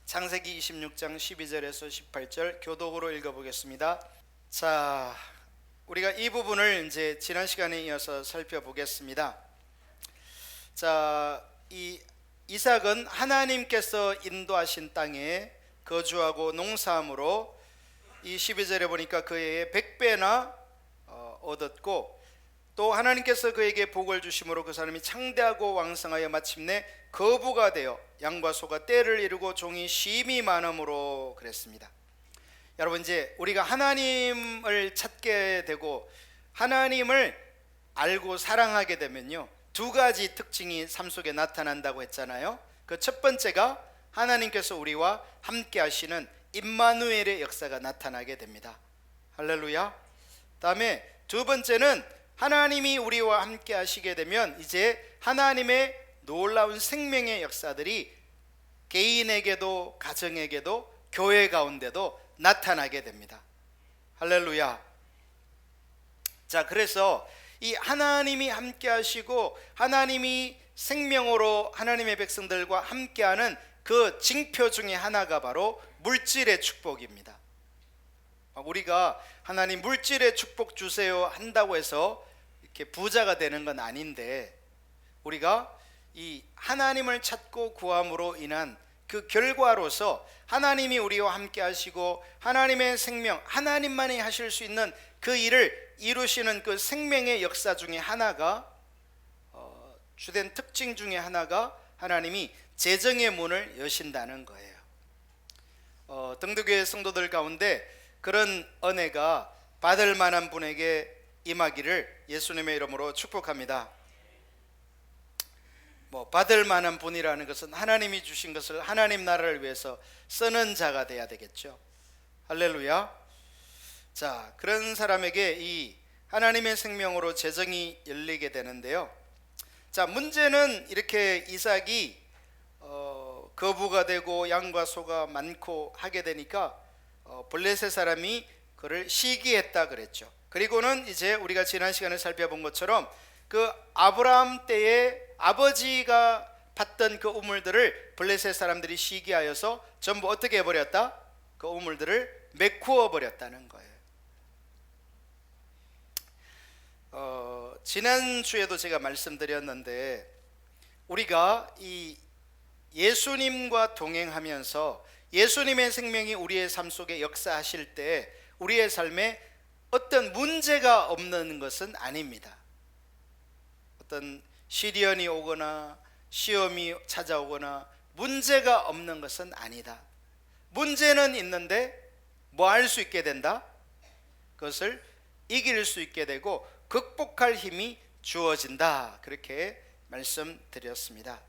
창세기 26장 12절에서 18절 교독으로 읽어보겠습니다. 자, 우리가 이 부분을 이제 지난 시간에 이어서 살펴보겠습니다. 자, 이 이삭은 하나님께서 인도하신 땅에 거주하고 농사함으로 이 12절에 보니까 그의 100배나 얻었고, 또 하나님께서 그에게 복을 주심으로 그 사람이 창대하고 왕성하여 마침내 거부가 되어 양과 소가 떼를 이루고 종이 심히 많음으로 그랬습니다. 여러분, 이제 우리가 하나님을 찾게 되고 하나님을 알고 사랑하게 되면요, 두 가지 특징이 삶 속에 나타난다고 했잖아요. 그 첫 번째가 하나님께서 우리와 함께 하시는 임마누엘의 역사가 나타나게 됩니다. 할렐루야. 다음에 두 번째는 하나님이 우리와 함께 하시게 되면 이제 하나님의 놀라운 생명의 역사들이 개인에게도 가정에게도 교회 가운데도 나타나게 됩니다. 할렐루야. 자, 그래서 이 하나님이 함께 하시고 하나님이 생명으로 하나님의 백성들과 함께하는 그 징표 중에 하나가 바로 물질의 축복입니다. 우리가 하나님 물질의 축복 주세요 한다고 해서 이렇게 부자가 되는 건 아닌데, 우리가 이 하나님을 찾고 구함으로 인한 그 결과로서 하나님이 우리와 함께 하시고 하나님의 생명, 하나님만이 하실 수 있는 그 일을 이루시는 그 생명의 역사 중에 하나가, 주된 특징 중에 하나가 하나님이 재정의 문을 여신다는 거예요. 등도교회 성도들 가운데 그런 은혜가 받을 만한 분에게 임하기를 예수님의 이름으로 축복합니다. 받을 만한 분이라는 것은 하나님이 주신 것을 하나님 나라를 위해서 쓰는 자가 돼야 되겠죠. 할렐루야. 자, 그런 사람에게 이 하나님의 생명으로 재정이 열리게 되는데요. 자, 문제는 이렇게 이삭이 거부가 되고 양과 소가 많고 하게 되니까 블레셋 사람이 그를 시기했다 그랬죠. 그리고는 이제 우리가 지난 시간에 살펴본 것처럼 그 아브라함 때에 아버지가 받던 그 우물들을 블레셋 사람들이 시기하여서 전부 어떻게 해버렸다? 그 우물들을 메꾸어 버렸다는 거예요. 지난주에도 제가 말씀드렸는데, 우리가 이 예수님과 동행하면서 예수님의 생명이 우리의 삶 속에 역사하실 때 우리의 삶에 어떤 문제가 없는 것은 아닙니다. 어떤 시련이 오거나 시험이 찾아오거나 문제가 없는 것은 아니다. 문제는 있는데 뭐 할 수 있게 된다? 그것을 이길 수 있게 되고 극복할 힘이 주어진다. 그렇게 말씀드렸습니다.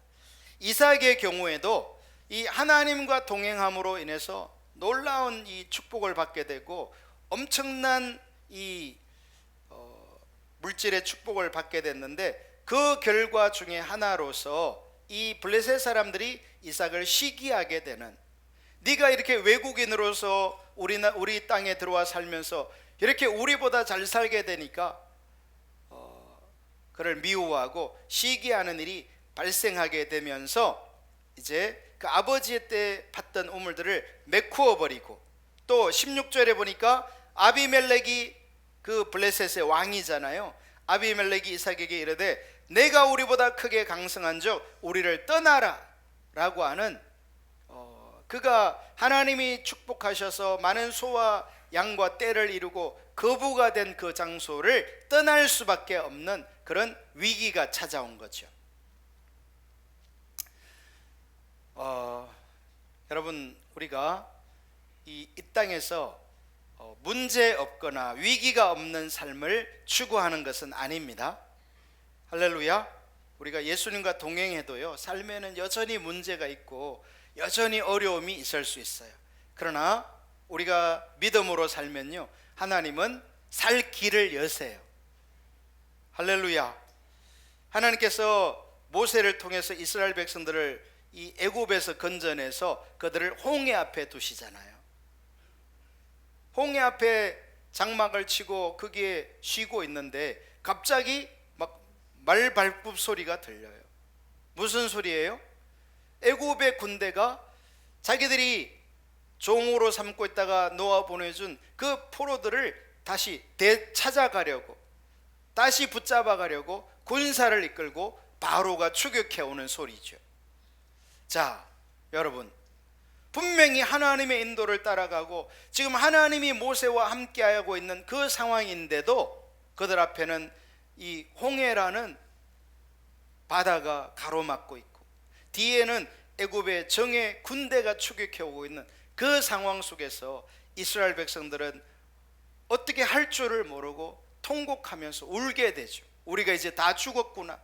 이삭의 경우에도 이 하나님과 동행함으로 인해서 놀라운 이 축복을 받게 되고 엄청난 이 물질의 축복을 받게 됐는데, 그 결과 중에 하나로서 이 블레셋 사람들이 이삭을 시기하게 되는, 네가 이렇게 외국인으로서 우리 땅에 들어와 살면서 이렇게 우리보다 잘 살게 되니까 그를 미워하고 시기하는 일이 발생하게 되면서 이제 그 아버지 때 받던 우물들을 메꾸어 버리고, 또 16절에 보니까 아비멜렉이 그 블레셋의 왕이잖아요. 아비멜렉이 이삭에게 이르되 내가 우리보다 크게 강성한즉 우리를 떠나라 라고 하는, 그가 하나님이 축복하셔서 많은 소와 양과 떼를 이루고 거부가 된 그 장소를 떠날 수밖에 없는 그런 위기가 찾아온 거죠. 여러분, 우리가 이 땅에서 문제 없거나 위기가 없는 삶을 추구하는 것은 아닙니다. 할렐루야. 우리가 예수님과 동행해도요, 삶에는 여전히 문제가 있고 여전히 어려움이 있을 수 있어요. 그러나 우리가 믿음으로 살면요, 하나님은 살 길을 여세요. 할렐루야. 하나님께서 모세를 통해서 이스라엘 백성들을 이 애굽에서 건져내서 그들을 홍해 앞에 두시잖아요. 홍해 앞에 장막을 치고 거기에 쉬고 있는데 갑자기 막 말발굽 소리가 들려요. 무슨 소리예요? 애굽의 군대가 자기들이 종으로 삼고 있다가 노아 보내준 그 포로들을 다시 되찾아가려고, 다시 붙잡아가려고 군사를 이끌고 바로가 추격해오는 소리죠. 자, 여러분, 분명히 하나님의 인도를 따라가고 지금 하나님이 모세와 함께하고 있는 그 상황인데도 그들 앞에는 이 홍해라는 바다가 가로막고 있고 뒤에는 애굽의 정예 군대가 추격해오고 있는 그 상황 속에서 이스라엘 백성들은 어떻게 할 줄을 모르고 통곡하면서 울게 되죠. 우리가 이제 다 죽었구나,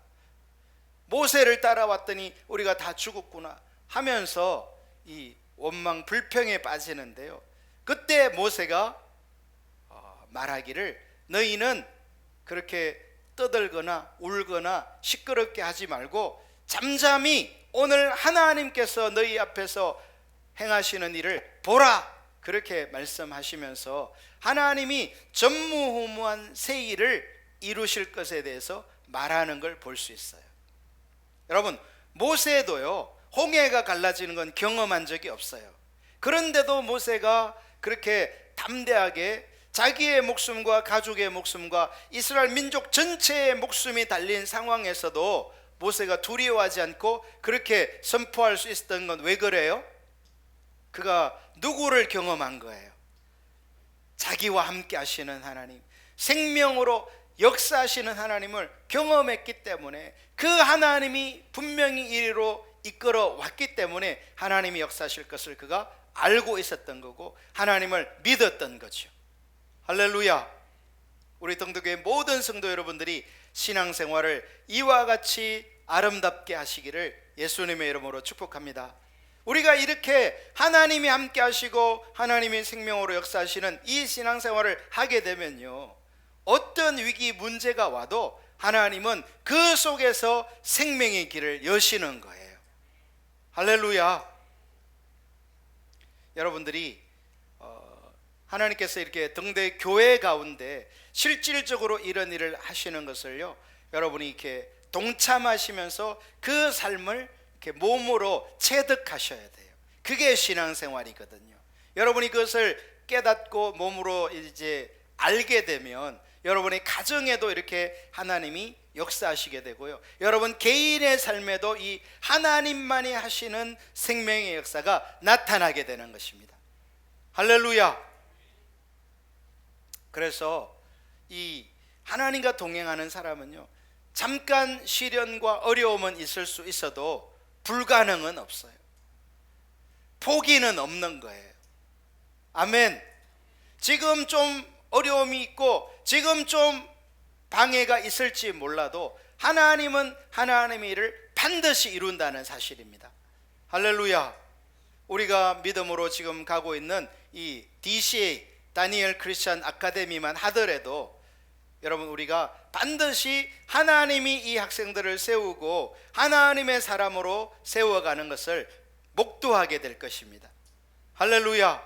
모세를 따라왔더니 우리가 다 죽었구나 하면서 이 원망 불평에 빠지는데요, 그때 모세가 말하기를 너희는 그렇게 떠들거나 울거나 시끄럽게 하지 말고 잠잠히 오늘 하나님께서 너희 앞에서 행하시는 일을 보라, 그렇게 말씀하시면서 하나님이 전무후무한 새 일을 이루실 것에 대해서 말하는 걸 볼 수 있어요. 여러분, 모세도요 홍해가 갈라지는 건 경험한 적이 없어요. 그런데도 모세가 그렇게 담대하게 자기의 목숨과 가족의 목숨과 이스라엘 민족 전체의 목숨이 달린 상황에서도 모세가 두려워하지 않고 그렇게 선포할 수 있었던 건 왜 그래요? 그가 누구를 경험한 거예요? 자기와 함께 하시는 하나님, 생명으로 역사하시는 하나님을 경험했기 때문에, 그 하나님이 분명히 이리로 이끌어 왔기 때문에 하나님이 역사하실 것을 그가 알고 있었던 거고 하나님을 믿었던 거죠. 할렐루야. 우리 동덕교회 모든 성도 여러분들이 신앙생활을 이와 같이 아름답게 하시기를 예수님의 이름으로 축복합니다. 우리가 이렇게 하나님이 함께 하시고 하나님이 생명으로 역사하시는 이 신앙생활을 하게 되면요, 어떤 위기 문제가 와도 하나님은 그 속에서 생명의 길을 여시는 거예요. 할렐루야. 여러분들이 하나님께서 이렇게 등대 교회 가운데 실질적으로 이런 일을 하시는 것을요, 여러분이 이렇게 동참하시면서 그 삶을 이렇게 몸으로 체득하셔야 돼요. 그게 신앙생활이거든요. 여러분이 그것을 깨닫고 몸으로 이제 알게 되면 여러분의 가정에도 이렇게 하나님이 역사하시게 되고요, 여러분 개인의 삶에도 이 하나님만이 하시는 생명의 역사가 나타나게 되는 것입니다. 할렐루야. 그래서 이 하나님과 동행하는 사람은요, 잠깐 시련과 어려움은 있을 수 있어도 불가능은 없어요. 포기는 없는 거예요. 아멘. 지금 좀 어려움이 있고 지금 좀 방해가 있을지 몰라도 하나님은 하나님의 일을 반드시 이룬다는 사실입니다. 할렐루야. 우리가 믿음으로 지금 가고 있는 이 DCA 다니엘 크리스찬 아카데미만 하더라도 여러분, 우리가 반드시 하나님이 이 학생들을 세우고 하나님의 사람으로 세워가는 것을 목도하게 될 것입니다. 할렐루야.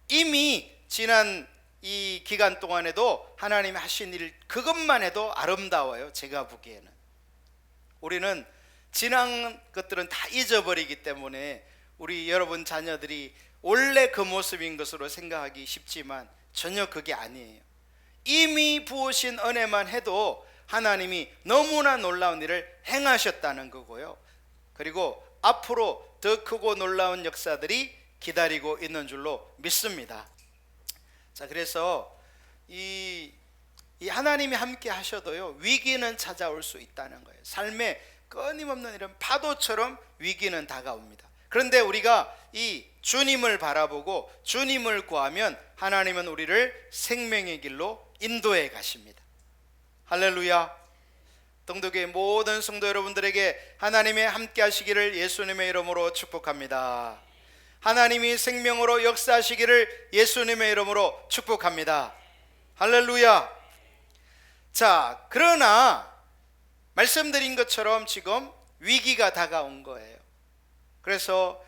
이미 지난 이 기간 동안에도 하나님이 하신 일 그것만 해도 아름다워요. 제가 보기에는 우리는 지난 것들은 다 잊어버리기 때문에 우리 여러분 자녀들이 원래 그 모습인 것으로 생각하기 쉽지만 전혀 그게 아니에요. 이미 부으신 은혜만 해도 하나님이 너무나 놀라운 일을 행하셨다는 거고요, 그리고 앞으로 더 크고 놀라운 역사들이 기다리고 있는 줄로 믿습니다. 자, 그래서 이 하나님이 함께 하셔도요, 위기는 찾아올 수 있다는 거예요. 삶에 끊임없는 이런 파도처럼 위기는 다가옵니다. 그런데 우리가 이 주님을 바라보고 주님을 구하면 하나님은 우리를 생명의 길로 인도해 가십니다. 할렐루야. 동덕교회 모든 성도 여러분들에게 하나님이 함께 하시기를 예수님의 이름으로 축복합니다. 하나님이 생명으로 역사하시기를 예수님의 이름으로 축복합니다. 할렐루야. 자, 그러나 말씀드린 것처럼 지금 위기가 다가온 거예요. 그래서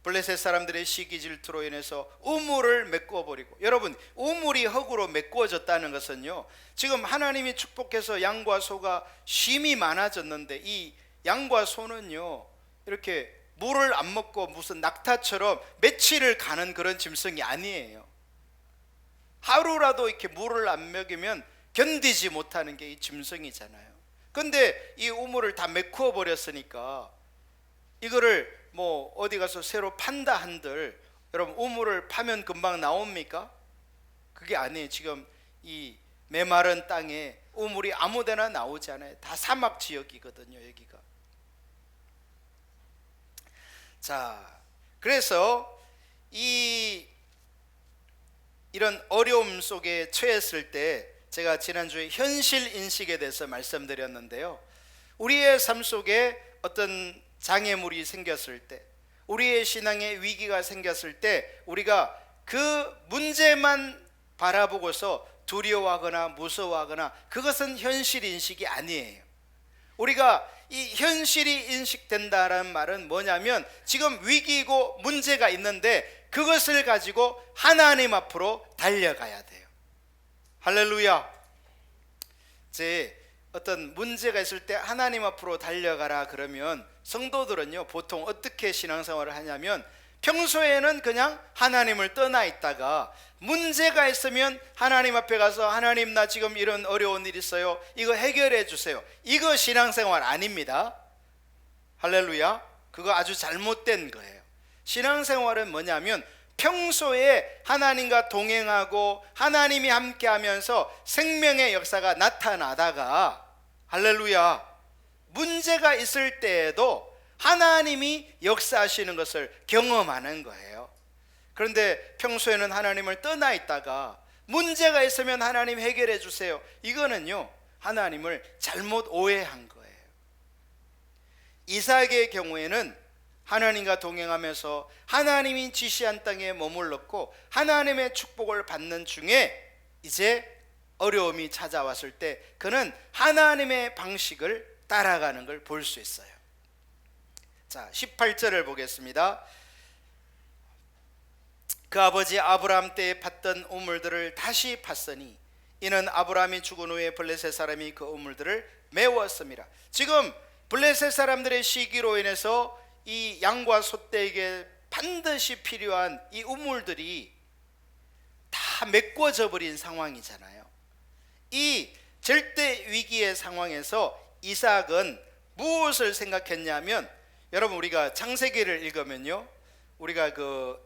블레셋 사람들의 시기 질투로 인해서 우물을 메꾸어버리고, 여러분, 우물이 흙으로 메꾸어졌다는 것은요, 지금 하나님이 축복해서 양과 소가 쉼이 많아졌는데 이 양과 소는요 이렇게 물을 안 먹고 무슨 낙타처럼 며칠을 가는 그런 짐승이 아니에요. 하루라도 이렇게 물을 안 먹이면 견디지 못하는 게 이 짐승이잖아요. 근데 이 우물을 다 메꾸어 버렸으니까 이거를 뭐 어디 가서 새로 판다 한들 여러분 우물을 파면 금방 나옵니까? 그게 아니에요. 지금 이 메마른 땅에 우물이 아무데나 나오지 않아요. 다 사막 지역이거든요, 여기가. 자, 그래서 이런 어려움 속에 처했을 때 제가 지난주에 현실 인식에 대해서 말씀드렸는데요. 우리의 삶 속에 어떤 장애물이 생겼을 때, 우리의 신앙에 위기가 생겼을 때 우리가 그 문제만 바라보고서 두려워하거나 무서워하거나 그것은 현실 인식이 아니에요. 우리가 이 현실이 인식된다라는 말은 뭐냐면 지금 위기고 문제가 있는데 그것을 가지고 하나님 앞으로 달려가야 돼요. 할렐루야. 이제 어떤 문제가 있을 때 하나님 앞으로 달려가라 그러면 성도들은요 보통 어떻게 신앙생활을 하냐면 평소에는 그냥 하나님을 떠나 있다가 문제가 있으면 하나님 앞에 가서 하나님 나 지금 이런 어려운 일 있어요, 이거 해결해 주세요. 이거 신앙생활 아닙니다. 할렐루야. 그거 아주 잘못된 거예요. 신앙생활은 뭐냐면 평소에 하나님과 동행하고 하나님이 함께 하면서 생명의 역사가 나타나다가 할렐루야 문제가 있을 때에도 하나님이 역사하시는 것을 경험하는 거예요. 그런데 평소에는 하나님을 떠나 있다가 문제가 있으면 하나님 해결해 주세요. 이거는요 하나님을 잘못 오해한 거예요. 이삭의 경우에는 하나님과 동행하면서 하나님이 지시한 땅에 머물렀고 하나님의 축복을 받는 중에 이제 어려움이 찾아왔을 때 그는 하나님의 방식을 따라가는 걸 볼 수 있어요. 자, 18절을 보겠습니다. 그 아버지 아브라함 때에 팠던 우물들을 다시 팠으니 이는 아브라함이 죽은 후에 블레셋 사람이 그 우물들을 메웠습니다. 지금 블레셋 사람들의 시기로 인해서 이 양과 소떼에게 반드시 필요한 이 우물들이 다 메꿔져 버린 상황이잖아요. 이 절대 위기의 상황에서 이삭은 무엇을 생각했냐면, 여러분 우리가 창세기를 읽으면요, 우리가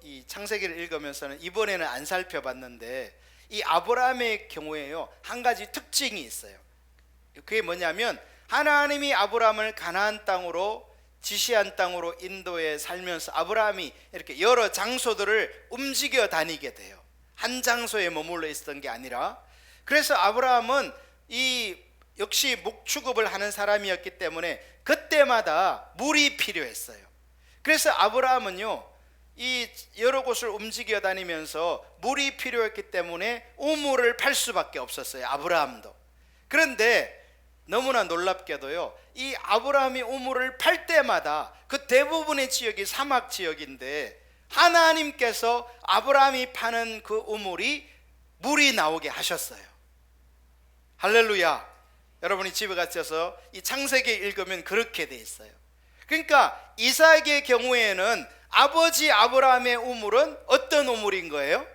이 창세기를 읽으면서는 이번에는 안 살펴봤는데 이 아브라함의 경우에요 한 가지 특징이 있어요. 그게 뭐냐면 하나님이 아브라함을 가나안 땅으로 지시한 땅으로 인도해 살면서 아브라함이 이렇게 여러 장소들을 움직여 다니게 돼요. 한 장소에 머물러 있었던 게 아니라. 그래서 아브라함은 역시 목축업을 하는 사람이었기 때문에 그때마다 물이 필요했어요. 그래서 아브라함은요 이 여러 곳을 움직여 다니면서 물이 필요했기 때문에 우물을 팔 수밖에 없었어요, 아브라함도. 그런데 너무나 놀랍게도요 이 아브라함이 우물을 팔 때마다 그 대부분의 지역이 사막 지역인데 하나님께서 아브라함이 파는 그 우물이 물이 나오게 하셨어요. 할렐루야. 여러분이 집에 가셔서 이 창세기 읽으면 그렇게 돼 있어요. 그러니까 이삭의 경우에는 아버지 아브라함의 우물은 어떤 우물인 거예요?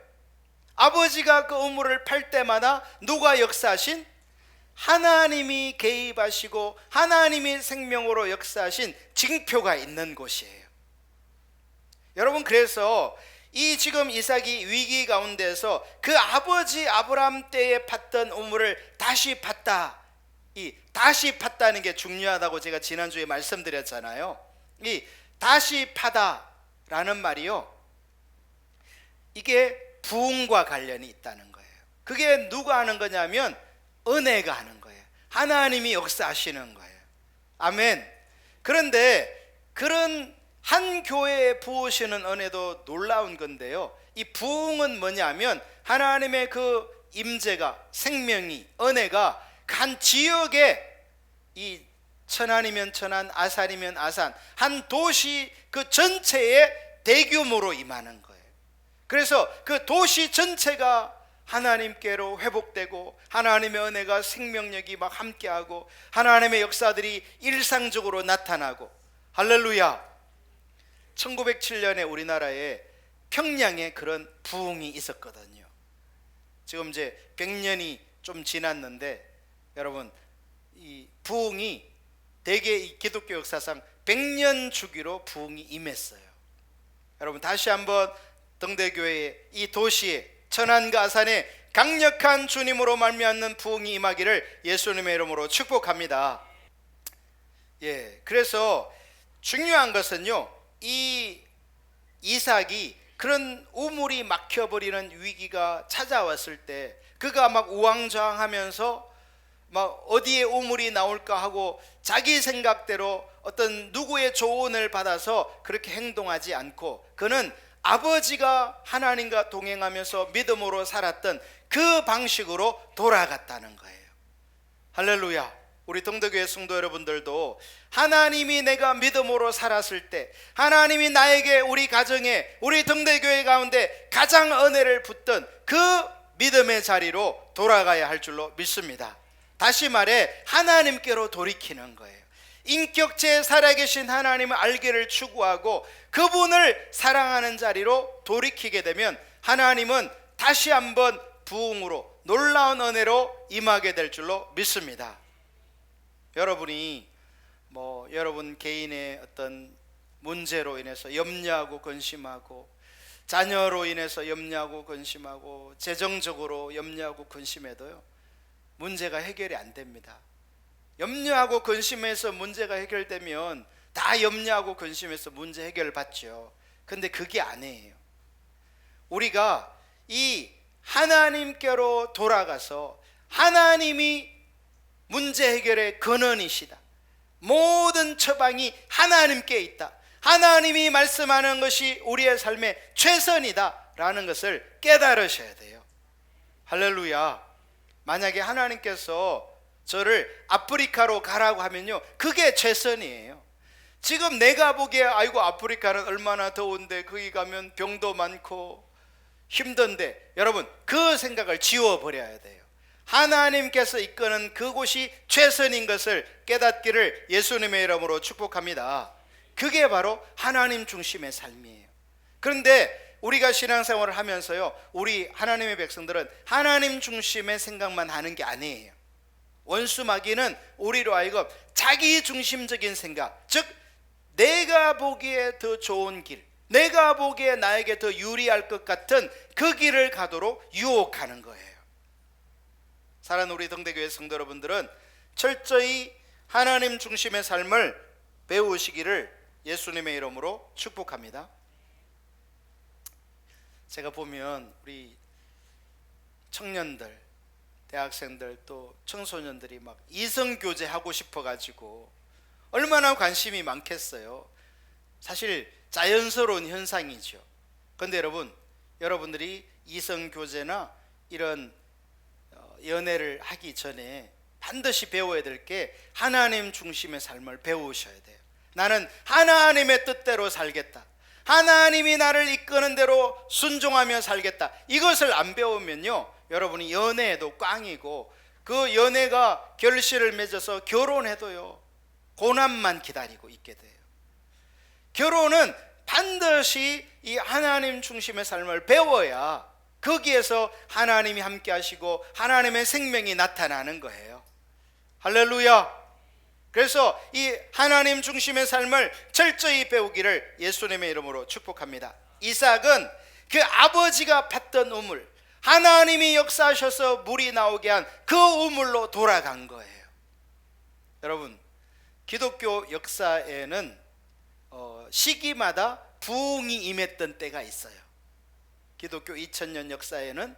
아버지가 그 우물을 팔 때마다 누가 역사하신? 하나님이 개입하시고 하나님이 생명으로 역사하신 징표가 있는 곳이에요. 여러분, 그래서 이 지금 이삭이 위기 가운데서 그 아버지 아브라함 때에 팠던 우물을 다시 팠다. 이 다시 팠다는 게 중요하다고 제가 지난주에 말씀드렸잖아요. 이 다시 파다라는 말이요, 이게 부흥과 관련이 있다는 거예요. 그게 누가 하는 거냐면 은혜가 하는 거예요. 하나님이 역사하시는 거예요. 아멘. 그런데 그런 한 교회에 부으시는 은혜도 놀라운 건데요, 이 부흥은 뭐냐면 하나님의 그 임재가, 생명이, 은혜가 한 지역에, 이 천안이면 천안, 아산이면 아산, 한 도시 그 전체에 대규모로 임하는 거예요. 그래서 그 도시 전체가 하나님께로 회복되고 하나님의 은혜가, 생명력이 막 함께하고 하나님의 역사들이 일상적으로 나타나고. 할렐루야. 1907년에 우리나라에 평양에 그런 부흥이 있었거든요. 지금 이제 100년이 좀 지났는데 여러분, 이 부흥이 대개 이 기독교 역사상 100년 주기로 부흥이 임했어요. 여러분, 다시 한번 등대교회의 이 도시에, 천안과 아산에 강력한 주님으로 말미암는 부흥이 임하기를 예수님의 이름으로 축복합니다. 그래서 중요한 것은요, 이 이삭이 그런 우물이 막혀버리는 위기가 찾아왔을 때 그가 막 우왕좌왕하면서 막 어디에 우물이 나올까 하고 자기 생각대로 어떤 누구의 조언을 받아서 그렇게 행동하지 않고, 그는 아버지가 하나님과 동행하면서 믿음으로 살았던 그 방식으로 돌아갔다는 거예요. 할렐루야. 우리 동대교회 성도 여러분들도 하나님이 내가 믿음으로 살았을 때, 하나님이 나에게, 우리 가정에, 우리 동대교회 가운데 가장 은혜를 붓던 그 믿음의 자리로 돌아가야 할 줄로 믿습니다. 다시 말해 하나님께로 돌이키는 거예요. 인격체 살아계신 하나님을 알기를 추구하고 그분을 사랑하는 자리로 돌이키게 되면 하나님은 다시 한번 부흥으로, 놀라운 은혜로 임하게 될 줄로 믿습니다. 여러분이 여러분 개인의 어떤 문제로 인해서 염려하고 근심하고, 자녀로 인해서 염려하고 근심하고, 재정적으로 염려하고 근심해도요, 문제가 해결이 안 됩니다. 염려하고 근심해서 문제가 해결되면 다 염려하고 근심해서 문제 해결 받죠. 근데 그게 아니에요. 우리가 이 하나님께로 돌아가서 하나님이 문제 해결의 근원이시다, 모든 처방이 하나님께 있다, 하나님이 말씀하는 것이 우리의 삶의 최선이다 라는 것을 깨달으셔야 돼요. 할렐루야. 만약에 하나님께서 저를 아프리카로 가라고 하면요, 그게 최선이에요. 지금 내가 보기에 아이고 아프리카는 얼마나 더운데 거기 가면 병도 많고 힘든데, 여러분 그 생각을 지워버려야 돼요. 하나님께서 이끄는 그곳이 최선인 것을 깨닫기를 예수님의 이름으로 축복합니다. 그게 바로 하나님 중심의 삶이에요. 그런데 우리가 신앙생활을 하면서요, 우리 하나님의 백성들은 하나님 중심의 생각만 하는 게 아니에요. 원수마귀는 우리로 하여금 자기 중심적인 생각, 즉 내가 보기에 더 좋은 길, 내가 보기에 나에게 더 유리할 것 같은 그 길을 가도록 유혹하는 거예요. 사랑하는 우리 동대교회 성도 여러분들은 철저히 하나님 중심의 삶을 배우시기를 예수님의 이름으로 축복합니다. 제가 보면 우리 청년들, 대학생들, 또 청소년들이 막 이성교제 하고 싶어가지고 얼마나 관심이 많겠어요. 사실 자연스러운 현상이죠. 그런데 여러분들이 이성교제나 이런 연애를 하기 전에 반드시 배워야 될 게 하나님 중심의 삶을 배우셔야 돼요. 나는 하나님의 뜻대로 살겠다, 하나님이 나를 이끄는 대로 순종하며 살겠다, 이것을 안 배우면요, 여러분이 연애에도 꽝이고, 그 연애가 결실을 맺어서 결혼해도요 고난만 기다리고 있게 돼요. 결혼은 반드시 이 하나님 중심의 삶을 배워야 거기에서 하나님이 함께 하시고 하나님의 생명이 나타나는 거예요. 할렐루야. 그래서 이 하나님 중심의 삶을 철저히 배우기를 예수님의 이름으로 축복합니다. 이삭은 그 아버지가 팠던 우물, 하나님이 역사하셔서 물이 나오게 한 그 우물로 돌아간 거예요. 여러분, 기독교 역사에는 시기마다 부흥이 임했던 때가 있어요. 기독교 2000년 역사에는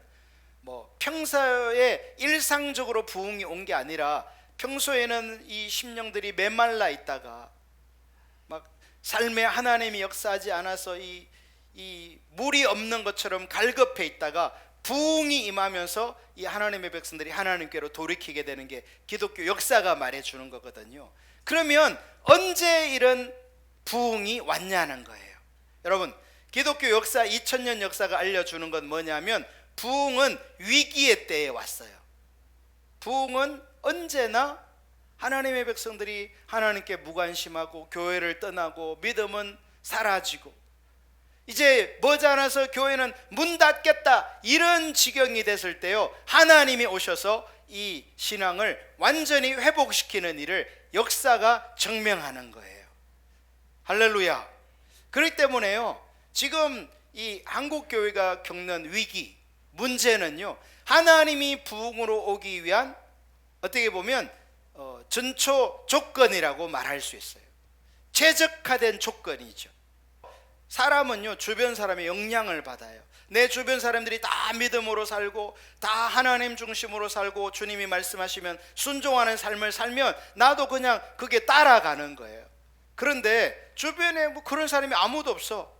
평소에 일상적으로 부흥이 온 게 아니라, 평소에는 이 심령들이 메말라 있다가 막 삶에 하나님이 역사하지 않아서 이 물이 없는 것처럼 갈급해 있다가 부흥이 임하면서 이 하나님의 백성들이 하나님께로 돌이키게 되는 게 기독교 역사가 말해주는 거거든요. 그러면 언제 이런 부흥이 왔냐는 거예요. 여러분, 기독교 역사 2000년 역사가 알려주는 건 뭐냐면, 부흥은 위기의 때에 왔어요. 부흥은 언제나 하나님의 백성들이 하나님께 무관심하고 교회를 떠나고 믿음은 사라지고 이제 머지않아서 교회는 문 닫겠다 이런 지경이 됐을 때요, 하나님이 오셔서 이 신앙을 완전히 회복시키는 일을 역사가 증명하는 거예요. 할렐루야. 그렇기 때문에요, 지금 이 한국교회가 겪는 위기, 문제는요, 하나님이 부흥으로 오기 위한 어떻게 보면 전초 조건이라고 말할 수 있어요. 최적화된 조건이죠. 사람은요, 주변 사람의 영향을 받아요. 내 주변 사람들이 다 믿음으로 살고 다 하나님 중심으로 살고 주님이 말씀하시면 순종하는 삶을 살면 나도 그냥 그게 따라가는 거예요. 그런데 주변에 뭐 그런 사람이 아무도 없어.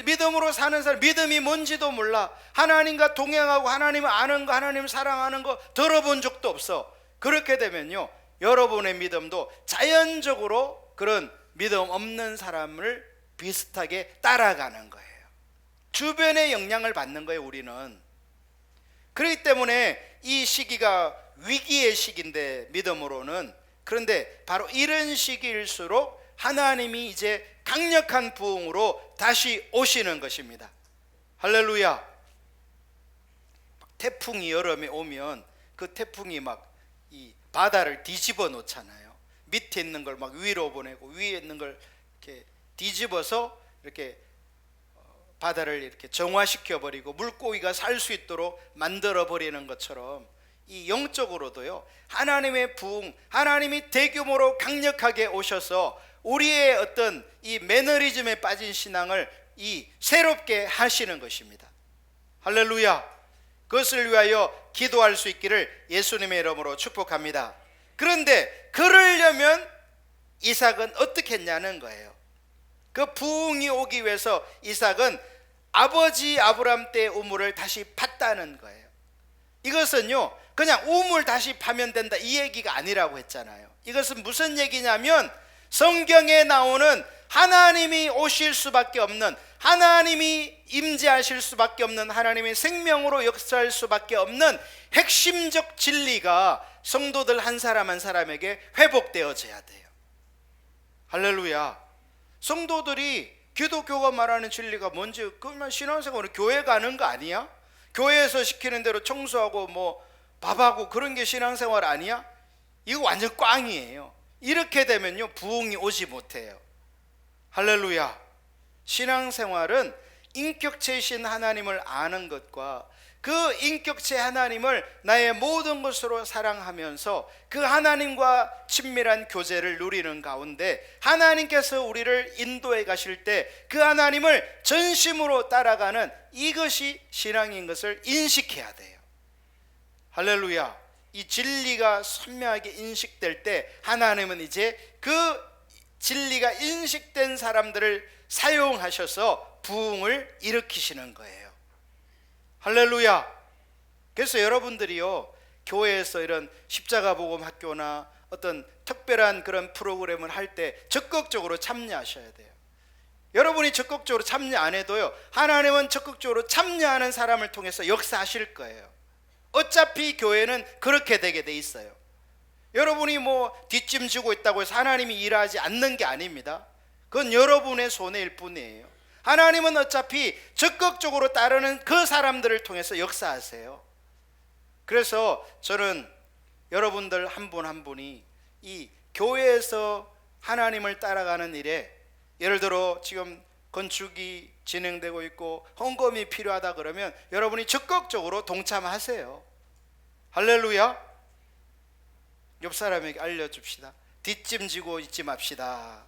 믿음으로 사는 사람, 믿음이 뭔지도 몰라. 하나님과 동행하고 하나님을 아는 거, 하나님을 사랑하는 거 들어본 적도 없어. 그렇게 되면요, 여러분의 믿음도 자연적으로 그런 믿음 없는 사람을 비슷하게 따라가는 거예요. 주변의 영향을 받는 거예요, 우리는. 그렇기 때문에 이 시기가 위기의 시기인데, 믿음으로는. 그런데 바로 이런 시기일수록 하나님이 이제 강력한 부흥으로 다시 오시는 것입니다. 할렐루야. 태풍이 여름에 오면 그 태풍이 막 이 바다를 뒤집어 놓잖아요. 밑에 있는 걸 막 위로 보내고 위에 있는 걸 이렇게 뒤집어서 이렇게 바다를 이렇게 정화시켜 버리고 물고기가 살 수 있도록 만들어 버리는 것처럼, 이 영적으로도요, 하나님의 부흥, 하나님이 대규모로 강력하게 오셔서 우리의 어떤 이 매너리즘에 빠진 신앙을 이 새롭게 하시는 것입니다. 할렐루야. 그것을 위하여 기도할 수 있기를 예수님의 이름으로 축복합니다. 그런데 그러려면 이삭은 어떻게 했냐는 거예요. 그 부흥이 오기 위해서 이삭은 아버지 아브라함 때의 우물을 다시 팠다는 거예요. 이것은요, 그냥 우물 다시 파면 된다 이 얘기가 아니라고 했잖아요. 이것은 무슨 얘기냐면, 성경에 나오는 하나님이 오실 수밖에 없는, 하나님이 임재하실 수밖에 없는, 하나님의 생명으로 역사할 수밖에 없는 핵심적 진리가 성도들 한 사람 한 사람에게 회복되어져야 돼요. 할렐루야. 성도들이 기독교가 말하는 진리가 뭔지, 그만 신앙생활은 교회 가는 거 아니야? 교회에서 시키는 대로 청소하고 뭐 밥하고 그런 게 신앙생활 아니야? 이거 완전 꽝이에요. 이렇게 되면요, 부흥이 오지 못해요. 할렐루야. 신앙생활은 인격체이신 하나님을 아는 것과 그 인격체 하나님을 나의 모든 것으로 사랑하면서 그 하나님과 친밀한 교제를 누리는 가운데, 하나님께서 우리를 인도해 가실 때 그 하나님을 전심으로 따라가는 이것이 신앙인 것을 인식해야 돼요. 할렐루야. 이 진리가 선명하게 인식될 때 하나님은 이제 그 진리가 인식된 사람들을 사용하셔서 부흥을 일으키시는 거예요. 할렐루야. 그래서 여러분들이요, 교회에서 이런 십자가 복음 학교나 어떤 특별한 그런 프로그램을 할 때 적극적으로 참여하셔야 돼요. 여러분이 적극적으로 참여 안 해도요, 하나님은 적극적으로 참여하는 사람을 통해서 역사하실 거예요. 어차피 교회는 그렇게 되게 돼 있어요. 여러분이 뭐 뒷짐지고 있다고 해서 하나님이 일하지 않는 게 아닙니다. 그건 여러분의 손해일 뿐이에요. 하나님은 어차피 적극적으로 따르는 그 사람들을 통해서 역사하세요. 그래서 저는 여러분들 한 분 한 분이 이 교회에서 하나님을 따라가는 일에, 예를 들어 지금 건축이 진행되고 있고 헌금이 필요하다 그러면 여러분이 적극적으로 동참하세요. 할렐루야. 옆 사람에게 알려줍시다. 뒷짐지고 있지 맙시다.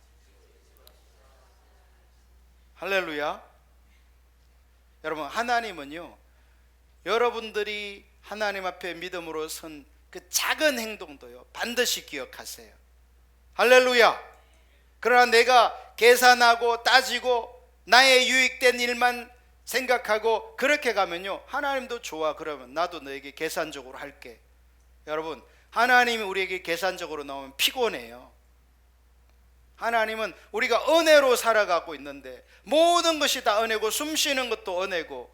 할렐루야. 여러분, 하나님은요, 여러분들이 하나님 앞에 믿음으로 선 그 작은 행동도요 반드시 기억하세요. 할렐루야. 그러나 내가 계산하고 따지고 나의 유익된 일만 생각하고 그렇게 가면요, 하나님도 좋아, 그러면 나도 너에게 계산적으로 할게. 여러분, 하나님이 우리에게 계산적으로 나오면 피곤해요. 하나님은 우리가 은혜로 살아가고 있는데 모든 것이 다 은혜고 숨쉬는 것도 은혜고,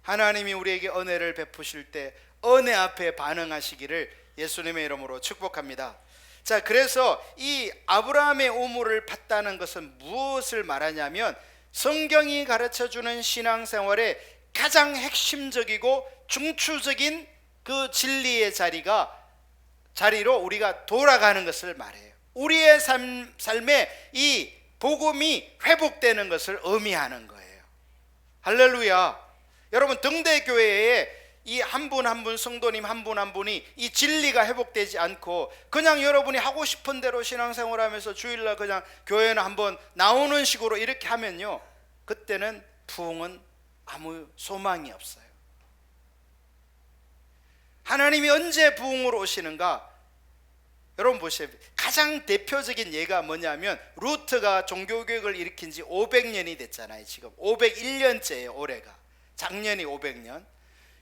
하나님이 우리에게 은혜를 베푸실 때 은혜 앞에 반응하시기를 예수님의 이름으로 축복합니다. 자, 그래서 이 아브라함의 우물을 팠다는 것은 무엇을 말하냐면 성경이 가르쳐주는 신앙생활의 가장 핵심적이고 중추적인 그 진리의 자리로 우리가 돌아가는 것을 말해요. 우리의 삶에 이 복음이 회복되는 것을 의미하는 거예요. 할렐루야. 여러분, 등대교회에 이 한 분 한 분, 성도님 한 분 한 분이 이 진리가 회복되지 않고 그냥 여러분이 하고 싶은 대로 신앙생활하면서 주일날 그냥 교회는 한번 나오는 식으로 이렇게 하면요, 그때는 부흥은 아무 소망이 없어요. 하나님이 언제 부흥으로 오시는가? 여러분 보세요. 가장 대표적인 예가 뭐냐면 루트가 종교개혁을 일으킨 지 500년이 됐잖아요. 지금 501년째예요. 올해가. 작년이 500년.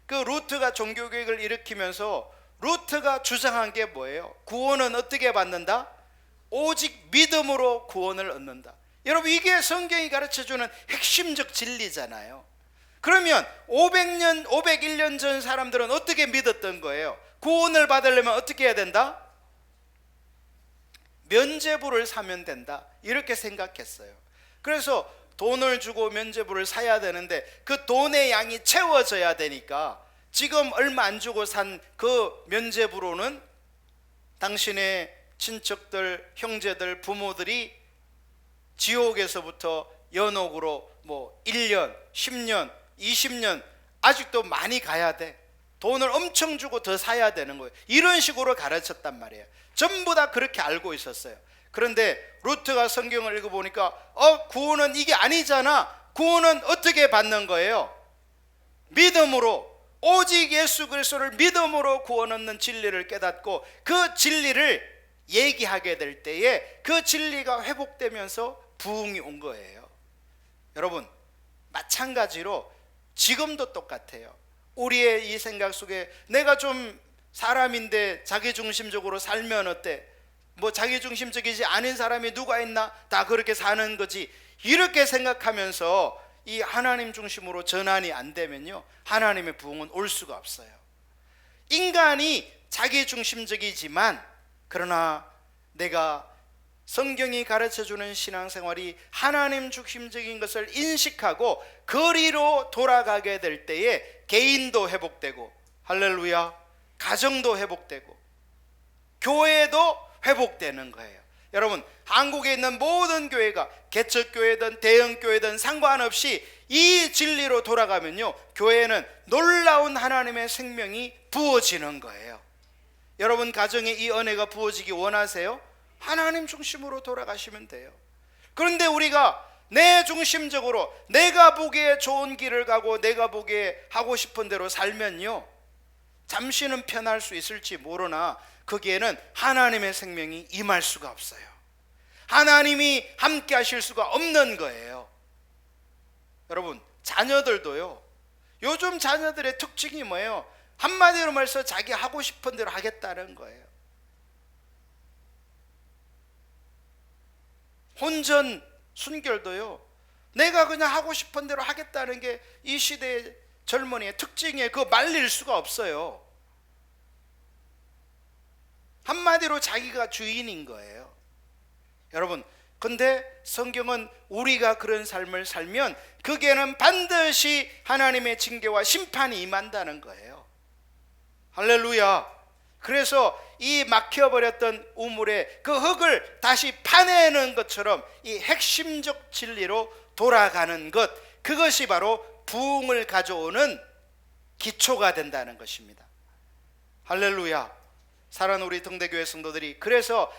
그 루트가 종교개혁을 일으키면서 루트가 주장한 게 뭐예요? 구원은 어떻게 받는다? 오직 믿음으로 구원을 얻는다. 여러분, 이게 성경이 가르쳐주는 핵심적 진리잖아요. 그러면 501년 전 사람들은 어떻게 믿었던 거예요? 구원을 받으려면 어떻게 해야 된다? 면죄부를 사면 된다, 이렇게 생각했어요. 그래서 돈을 주고 면죄부를 사야 되는데 그 돈의 양이 채워져야 되니까 지금 얼마 안 주고 산 그 면죄부로는 당신의 친척들, 형제들, 부모들이 지옥에서부터 연옥으로 1년, 10년, 20년 아직도 많이 가야 돼. 돈을 엄청 주고 더 사야 되는 거예요. 이런 식으로 가르쳤단 말이에요. 전부 다 그렇게 알고 있었어요. 그런데 루트가 성경을 읽어보니까 구원은 이게 아니잖아. 구원은 어떻게 받는 거예요? 믿음으로, 오직 예수 그리스도를 믿음으로 구원 얻는 진리를 깨닫고 그 진리를 얘기하게 될 때에 그 진리가 회복되면서 부흥이 온 거예요. 여러분, 마찬가지로 지금도 똑같아요. 우리의 이 생각 속에 내가 좀 사람인데 자기중심적으로 살면 어때? 자기중심적이지 않은 사람이 누가 있나? 다 그렇게 사는 거지. 이렇게 생각하면서 이 하나님 중심으로 전환이 안 되면요, 하나님의 부흥은 올 수가 없어요. 인간이 자기중심적이지만 그러나 내가 성경이 가르쳐주는 신앙생활이 하나님 중심적인 것을 인식하고 거리로 돌아가게 될 때에 개인도 회복되고, 할렐루야, 가정도 회복되고 교회도 회복되는 거예요. 여러분, 한국에 있는 모든 교회가 개척교회든 대형교회든 상관없이 이 진리로 돌아가면요, 교회는 놀라운 하나님의 생명이 부어지는 거예요. 여러분 가정에 이 은혜가 부어지기 원하세요? 하나님 중심으로 돌아가시면 돼요. 그런데 우리가 내 중심적으로 내가 보기에 좋은 길을 가고 내가 보기에 하고 싶은 대로 살면요, 잠시는 편할 수 있을지 모르나 거기에는 하나님의 생명이 임할 수가 없어요. 하나님이 함께 하실 수가 없는 거예요. 여러분, 자녀들도요, 요즘 자녀들의 특징이 뭐예요? 한마디로 말해서 자기 하고 싶은 대로 하겠다는 거예요. 혼전 순결도요, 내가 그냥 하고 싶은 대로 하겠다는 게 이 시대의 젊은이의 특징이에요. 그거 말릴 수가 없어요. 한마디로 자기가 주인인 거예요. 여러분, 근데 성경은 우리가 그런 삶을 살면 그게는 반드시 하나님의 징계와 심판이 임한다는 거예요. 할렐루야. 그래서 이 막혀버렸던 우물에 그 흙을 다시 파내는 것처럼 이 핵심적 진리로 돌아가는 것, 그것이 바로 부흥을 가져오는 기초가 된다는 것입니다. 할렐루야. 사랑하는 우리 등대교회 성도들이, 그래서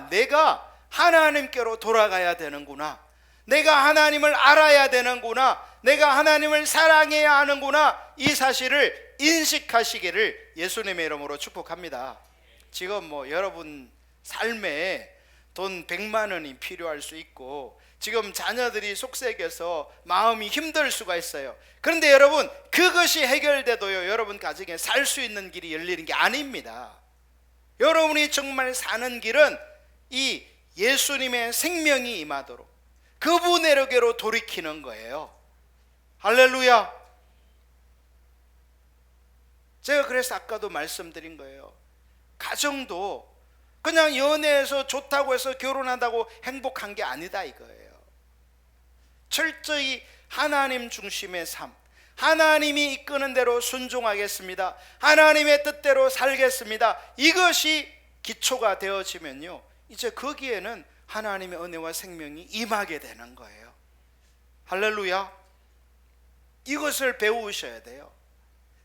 내가 하나님께로 돌아가야 되는구나, 내가 하나님을 알아야 되는구나, 내가 하나님을 사랑해야 하는구나, 이 사실을 인식하시기를 예수님의 이름으로 축복합니다. 지금 여러분 삶에 돈 100만 원이 필요할 수 있고 지금 자녀들이 속썩여서 마음이 힘들 수가 있어요. 그런데 여러분, 그것이 해결돼도요, 여러분 가정에 살 수 있는 길이 열리는 게 아닙니다. 여러분이 정말 사는 길은 이 예수님의 생명이 임하도록 그분에게로 돌이키는 거예요. 할렐루야. 제가 그래서 아까도 말씀드린 거예요. 가정도 그냥 연애해서 좋다고 해서 결혼한다고 행복한 게 아니다 이거예요. 철저히 하나님 중심의 삶, 하나님이 이끄는 대로 순종하겠습니다, 하나님의 뜻대로 살겠습니다, 이것이 기초가 되어지면요, 이제 거기에는 하나님의 은혜와 생명이 임하게 되는 거예요. 할렐루야. 이것을 배우셔야 돼요.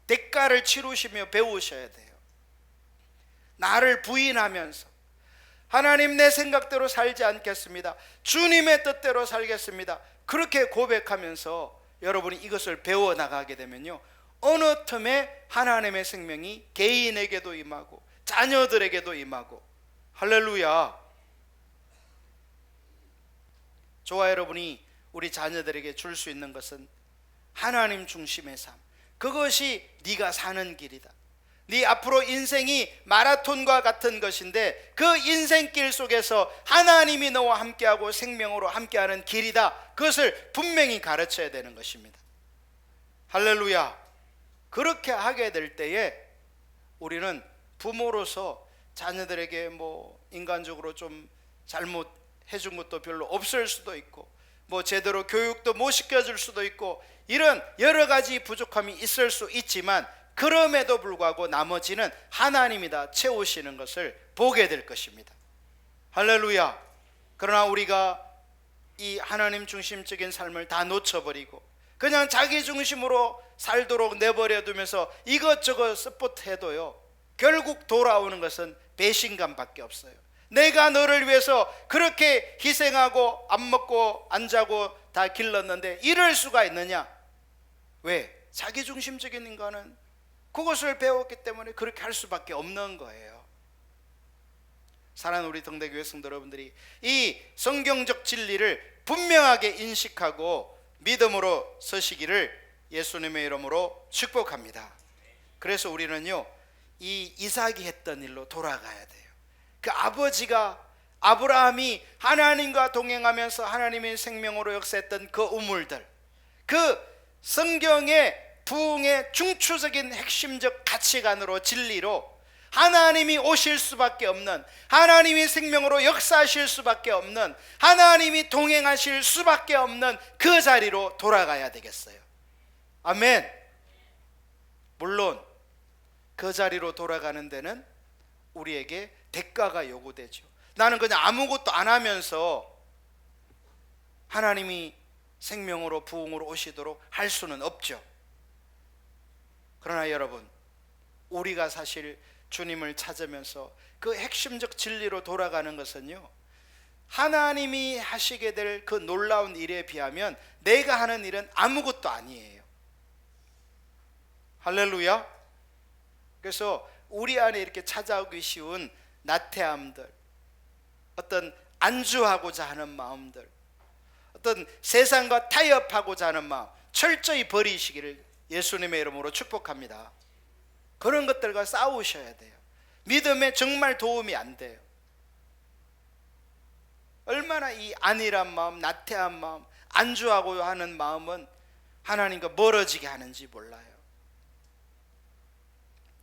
대가를 치르시며 배우셔야 돼요. 나를 부인하면서 하나님, 내 생각대로 살지 않겠습니다, 주님의 뜻대로 살겠습니다, 그렇게 고백하면서 여러분이 이것을 배워나가게 되면요, 어느 틈에 하나님의 생명이 개인에게도 임하고 자녀들에게도 임하고. 할렐루야. 저와 여러분이 우리 자녀들에게 줄 수 있는 것은 하나님 중심의 삶, 그것이 네가 사는 길이다. 네 앞으로 인생이 마라톤과 같은 것인데 그 인생길 속에서 하나님이 너와 함께하고 생명으로 함께하는 길이다, 그것을 분명히 가르쳐야 되는 것입니다. 할렐루야. 그렇게 하게 될 때에 우리는 부모로서 자녀들에게 인간적으로 좀 잘못해 준 것도 별로 없을 수도 있고, 제대로 교육도 못 시켜줄 수도 있고, 이런 여러 가지 부족함이 있을 수 있지만 그럼에도 불구하고 나머지는 하나님이 다 채우시는 것을 보게 될 것입니다. 할렐루야. 그러나 우리가 이 하나님 중심적인 삶을 다 놓쳐버리고 그냥 자기 중심으로 살도록 내버려 두면서 이것저것 스포트해도요, 결국 돌아오는 것은 배신감밖에 없어요. 내가 너를 위해서 그렇게 희생하고 안 먹고 안 자고 다 길렀는데 이럴 수가 있느냐? 왜? 자기중심적인 인간은 그것을 배웠기 때문에 그렇게 할 수밖에 없는 거예요. 사랑하는 우리 동대교회 성도 여러분들이 이 성경적 진리를 분명하게 인식하고 믿음으로 서시기를 예수님의 이름으로 축복합니다. 그래서 우리는요, 이 이삭이 했던 일로 돌아가야 돼요. 그 아버지가, 아브라함이 하나님과 동행하면서 하나님의 생명으로 역사했던 그 우물들, 그 성경의 부흥의 중추적인 핵심적 가치관으로, 진리로 하나님이 오실 수밖에 없는, 하나님이 생명으로 역사하실 수밖에 없는, 하나님이 동행하실 수밖에 없는 그 자리로 돌아가야 되겠어요. 아멘. 물론 그 자리로 돌아가는 데는 우리에게 대가가 요구되죠. 나는 그냥 아무것도 안 하면서 하나님이 생명으로 부흥으로 오시도록 할 수는 없죠. 그러나 여러분, 우리가 사실 주님을 찾으면서 그 핵심적 진리로 돌아가는 것은요, 하나님이 하시게 될 그 놀라운 일에 비하면 내가 하는 일은 아무것도 아니에요. 할렐루야. 그래서 우리 안에 이렇게 찾아오기 쉬운 나태함들, 어떤 안주하고자 하는 마음들, 어떤 세상과 타협하고자 하는 마음 철저히 버리시기를 예수님의 이름으로 축복합니다. 그런 것들과 싸우셔야 돼요. 믿음에 정말 도움이 안 돼요. 얼마나 이 안일한 마음, 나태한 마음, 안주하고 하는 마음은 하나님과 멀어지게 하는지 몰라요.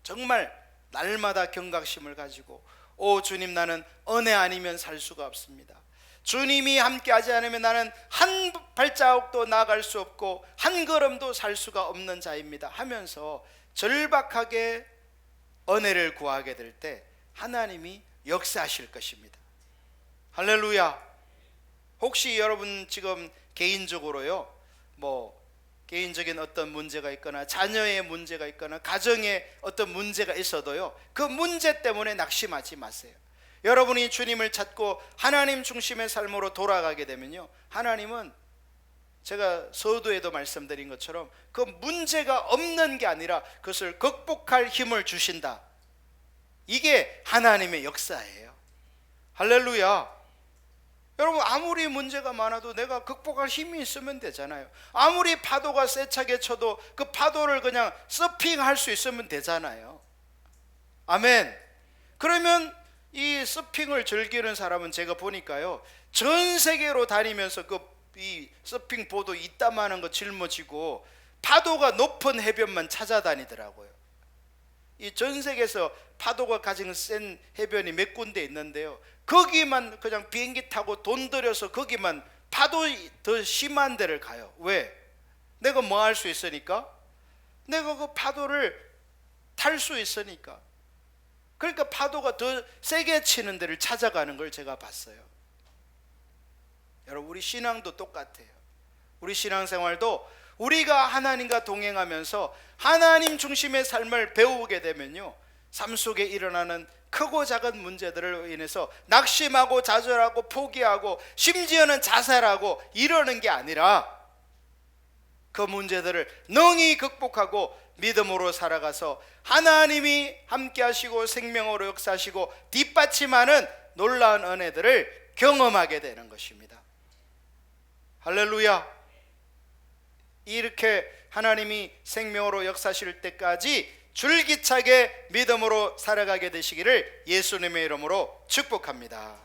정말 날마다 경각심을 가지고, 오 주님, 나는 은혜 아니면 살 수가 없습니다. 주님이 함께하지 않으면 나는 한 발자국도 나아갈 수 없고 한 걸음도 살 수가 없는 자입니다 하면서 절박하게 은혜를 구하게 될 때 하나님이 역사하실 것입니다. 할렐루야. 혹시 여러분 지금 개인적으로요, 개인적인 어떤 문제가 있거나 자녀의 문제가 있거나 가정에 어떤 문제가 있어도요, 그 문제 때문에 낙심하지 마세요. 여러분이 주님을 찾고 하나님 중심의 삶으로 돌아가게 되면요, 하나님은 제가 서두에도 말씀드린 것처럼 그 문제가 없는 게 아니라 그것을 극복할 힘을 주신다. 이게 하나님의 역사예요. 할렐루야. 여러분, 아무리 문제가 많아도 내가 극복할 힘이 있으면 되잖아요. 아무리 파도가 세차게 쳐도 그 파도를 그냥 서핑할 수 있으면 되잖아요. 아멘. 그러면 이 서핑을 즐기는 사람은 제가 보니까요, 전 세계로 다니면서 이 서핑 보도 이따만한 거 짊어지고 파도가 높은 해변만 찾아다니더라고요. 이 전 세계에서 파도가 가장 센 해변이 몇 군데 있는데요, 거기만 그냥 비행기 타고 돈 들여서 거기만 파도 더 심한 데를 가요. 왜? 내가 뭐 할 수 있으니까? 내가 그 파도를 탈 수 있으니까. 그러니까 파도가 더 세게 치는 데를 찾아가는 걸 제가 봤어요. 여러분, 우리 신앙도 똑같아요. 우리 신앙생활도 우리가 하나님과 동행하면서 하나님 중심의 삶을 배우게 되면요, 삶 속에 일어나는 크고 작은 문제들을 인해서 낙심하고 좌절하고 포기하고 심지어는 자살하고 이러는 게 아니라 그 문제들을 능히 극복하고 믿음으로 살아가서 하나님이 함께 하시고 생명으로 역사하시고 뒷받침하는 놀라운 은혜들을 경험하게 되는 것입니다. 할렐루야. 이렇게 하나님이 생명으로 역사하실 때까지 줄기차게 믿음으로 살아가게 되시기를 예수님의 이름으로 축복합니다.